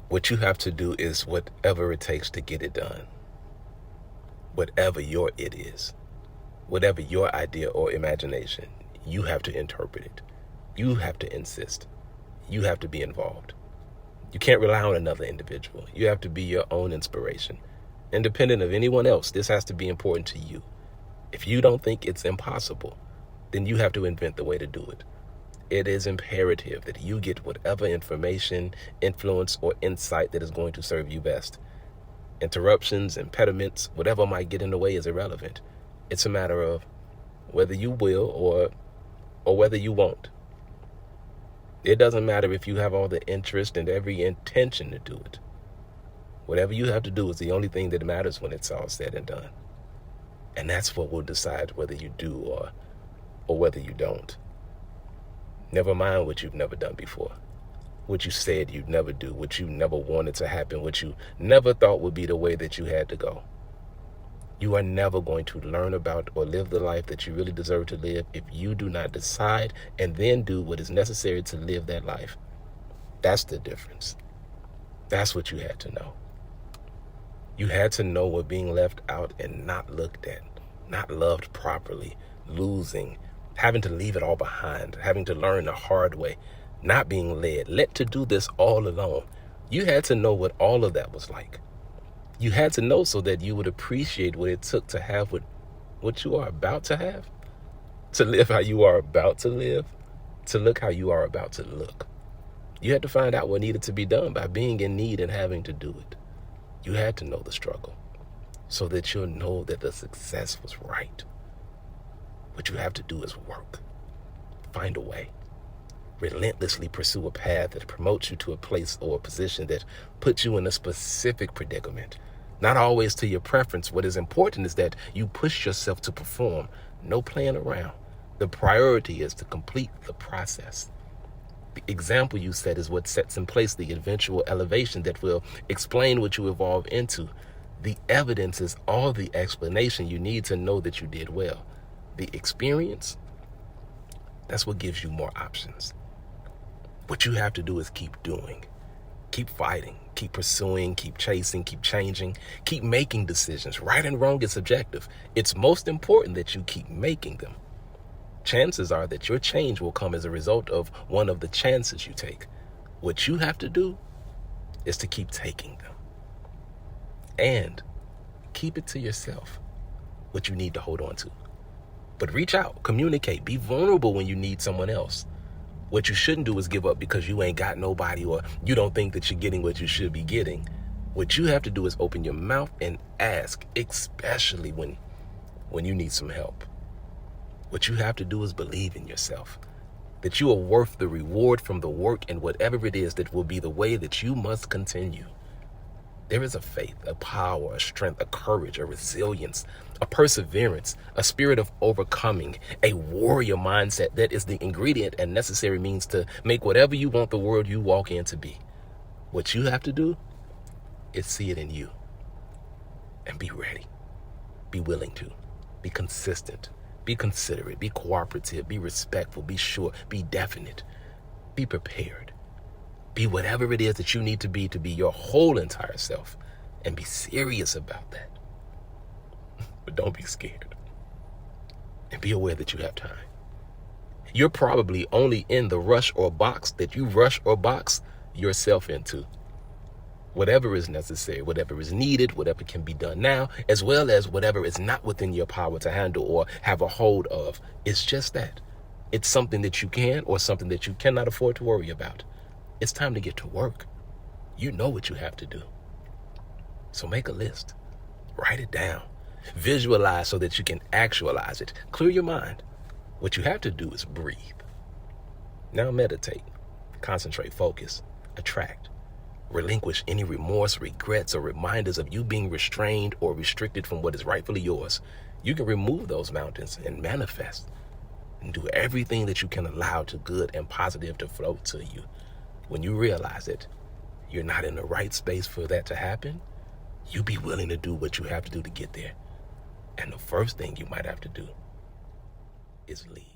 What you have to do is whatever it takes to get it done. Whatever your it is. Whatever your idea or imagination, you have to interpret it. You have to insist. You have to be involved. You can't rely on another individual. You have to be your own inspiration. Independent of anyone else, this has to be important to you. If you don't think it's impossible, then you have to invent the way to do it. It is imperative that you get whatever information, influence, or insight that is going to serve you best. Interruptions, impediments, whatever might get in the way is irrelevant. It's a matter of whether you will or whether you won't. It doesn't matter if you have all the interest and every intention to do it. Whatever you have to do is the only thing that matters when it's all said and done. And that's what will decide whether you do or whether you don't. Never mind what you've never done before. What you said you'd never do, what you never wanted to happen, what you never thought would be the way that you had to go. You are never going to learn about or live the life that you really deserve to live if you do not decide and then do what is necessary to live that life. That's the difference. That's what you had to know. You had to know what being left out and not looked at, not loved properly, losing, having to leave it all behind, having to learn the hard way, not being led to do this all alone. You had to know what all of that was like. You had to know so that you would appreciate what it took to have what you are about to have, to live how you are about to live, to look how you are about to look. You had to find out what needed to be done by being in need and having to do it. You had to know the struggle so that you'll know that the success was right. What you have to do is work, find a way, relentlessly pursue a path that promotes you to a place or a position that puts you in a specific predicament. Not always to your preference. What is important is that you push yourself to perform. No playing around. The priority is to complete the process. The example you set is what sets in place the eventual elevation that will explain what you evolve into. The evidence is all the explanation you need to know that you did well. The experience, that's what gives you more options. What you have to do is keep doing, keep fighting, keep pursuing, keep chasing, keep changing, keep making decisions. Right and wrong is subjective. It's most important that you keep making them. Chances are that your change will come as a result of one of the chances you take. What you have to do is to keep taking them. And keep it to yourself, what you need to hold on to. But reach out, communicate, be vulnerable when you need someone else. What you shouldn't do is give up because you ain't got nobody or you don't think that you're getting what you should be getting. What you have to do is open your mouth and ask, especially when you need some help. What you have to do is believe in yourself, that you are worth the reward from the work and whatever it is that will be the way that you must continue. There is a faith, a power, a strength, a courage, a resilience, a perseverance, a spirit of overcoming, a warrior mindset that is the ingredient and necessary means to make whatever you want the world you walk in to be. What you have to do is see it in you and be ready, be willing to, be consistent, be considerate, be cooperative, be respectful, be sure, be definite, be prepared. Be whatever it is that you need to be your whole entire self, and be serious about that. But don't be scared. And be aware that you have time. You're probably only in the rush or box that you rush or box yourself into. Whatever is necessary, whatever is needed, whatever can be done now, as well as whatever is not within your power to handle or have a hold of, it's just that. It's something that you can or something that you cannot afford to worry about. It's time to get to work. You know what you have to do. So make a list. Write it down. Visualize so that you can actualize it. Clear your mind. What you have to do is breathe. Now meditate. Concentrate, focus, attract. Relinquish any remorse, regrets, or reminders of you being restrained or restricted from what is rightfully yours. You can remove those mountains and manifest and do everything that you can allow to good and positive to flow to you. When you realize it, you're not in the right space for that to happen, you be willing to do what you have to do to get there. And the first thing you might have to do is leave.